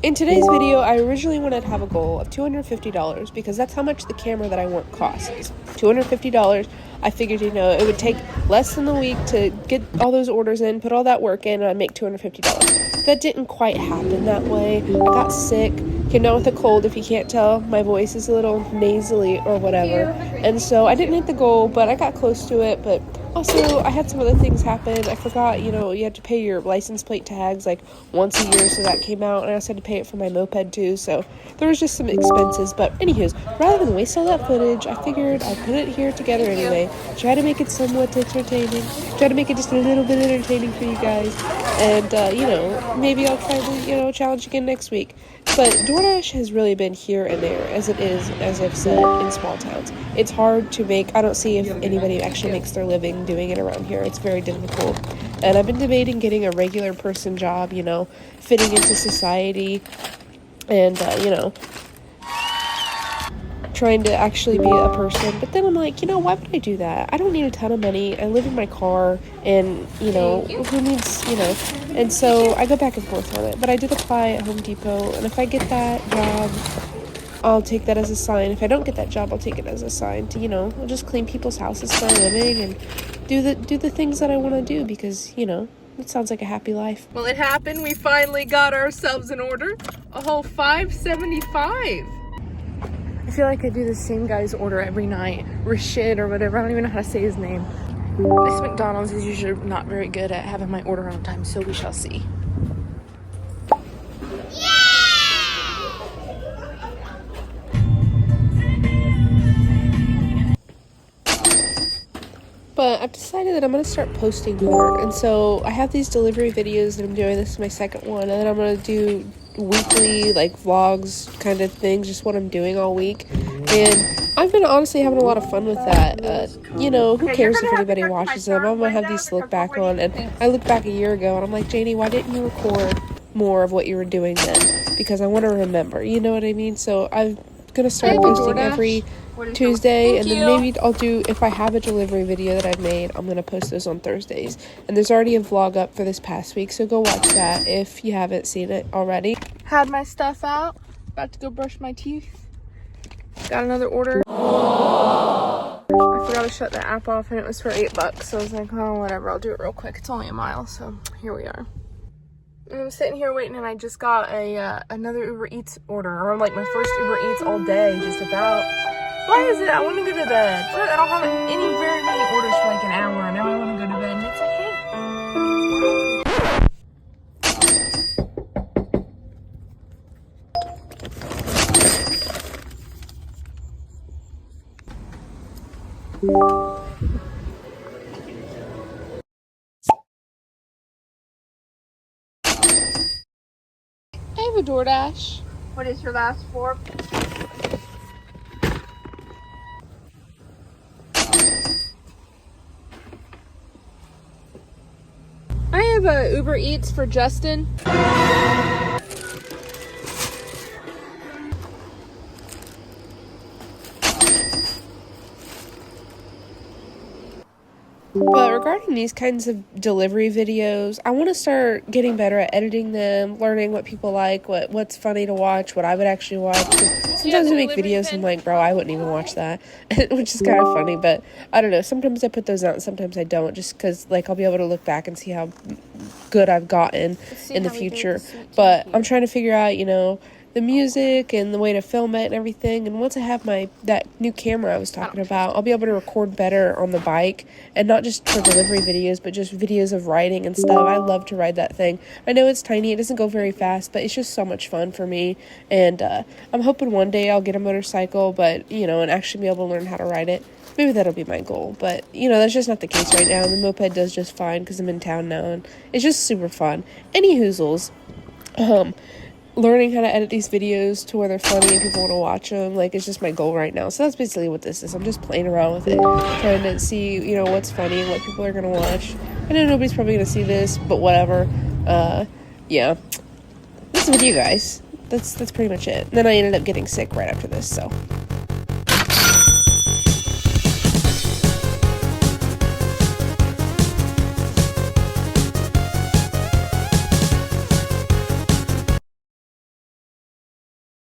In today's video, I originally wanted to have a goal of $250 because that's how much the camera that I want costs. $250. I figured, it would take less than a week to get all those orders in, put all that work in, and I'd make $250. That didn't quite happen that way. I got sick, came down with a cold. If you can't tell, my voice is a little nasally or whatever. And so I didn't hit the goal, but I got close to it. But also, I had some other things happen. I forgot, you had to pay your license plate tags like once a year, so that came out. And I also had to pay it for my moped too, so there was just some expenses. But anywho's, rather than waste all that footage, I figured I'd put it here together anyway. Try to make it somewhat entertaining. Try to make it just a little bit entertaining for you guys. And, maybe I'll try to, challenge again next week. But DoorDash has really been here and there, as it is, as I've said, in small towns. It's hard to make. I don't see if anybody actually makes their living doing it around here. It's very difficult. And I've been debating getting a regular person job, fitting into society and, trying to actually be a person. But then I'm like, why would I do that? I don't need a ton of money. I live in my car and, who needs, and so I go back and forth on it. But I did apply at Home Depot, and if I get that job, I'll take that as a sign. If I don't get that job, I'll take it as a sign to, I'll just clean people's houses for a living and do the things that I want to do because, it sounds like a happy life. Well, it happened. We finally got ourselves an order. A whole $5.75. I feel like I do the same guy's order every night. Rashid or whatever. I don't even know how to say his name. This McDonald's is usually not very good at having my order on time, so we shall see. But I've decided that I'm going to start posting more. And so I have these delivery videos that I'm doing. This is my second one. And then I'm going to do weekly, vlogs kind of things, just what I'm doing all week. And I've been honestly having a lot of fun with that. Who cares if anybody watches them? I'm going to have these to look back on. And I look back a year ago and I'm like, Janie, why didn't you record more of what you were doing then? Because I want to remember, you know what I mean? So I'm going to start posting every Tuesday, and then maybe I'll do, if I have a delivery video that I've made, I'm going to post those on Thursdays. And there's already a vlog up for this past week, so go watch that if you haven't seen it already. Had my stuff out. About to go brush my teeth. Got another order. I forgot to shut the app off, and it was for $8, so I was like, oh, whatever, I'll do it real quick. It's only a mile, so here we are. I'm sitting here waiting, and I just got another Uber Eats order, or my first Uber Eats all day, just about. Why is it? I want to go to bed. I don't have any very many orders for an hour, and now I want to go to bed. And it's like, hey. I have a DoorDash. What is your last four? I have a Uber Eats for Justin. But regarding these kinds of delivery videos, I want to start getting better at editing them, learning what people like, what's funny to watch, what I would actually watch. Sometimes I make videos and I'm like, bro, I wouldn't even watch that, which is kind of funny. But I don't know. Sometimes I put those out and sometimes I don't, just because I'll be able to look back and see how good I've gotten in the future. But I'm trying to figure out, the music and the way to film it and everything. And once I have that new camera I was talking about, I'll be able to record better on the bike, and not just for delivery videos, but just videos of riding and stuff. I love to ride that thing. I know it's tiny, it doesn't go very fast, but it's just so much fun for me. And I'm hoping one day I'll get a motorcycle, but and actually be able to learn how to ride it. Maybe that'll be my goal, but that's just not the case right now. The moped does just fine because I'm in town now, and it's just super fun. Any hoozles. Learning how to edit these videos to where they're funny and people want to watch them, it's just my goal right now. So that's basically what this is. I'm just playing around with it, trying to see, what's funny and what people are going to watch. I know nobody's probably going to see this, but whatever. Yeah. That's the video, guys. That's pretty much it. And then I ended up getting sick right after this, so.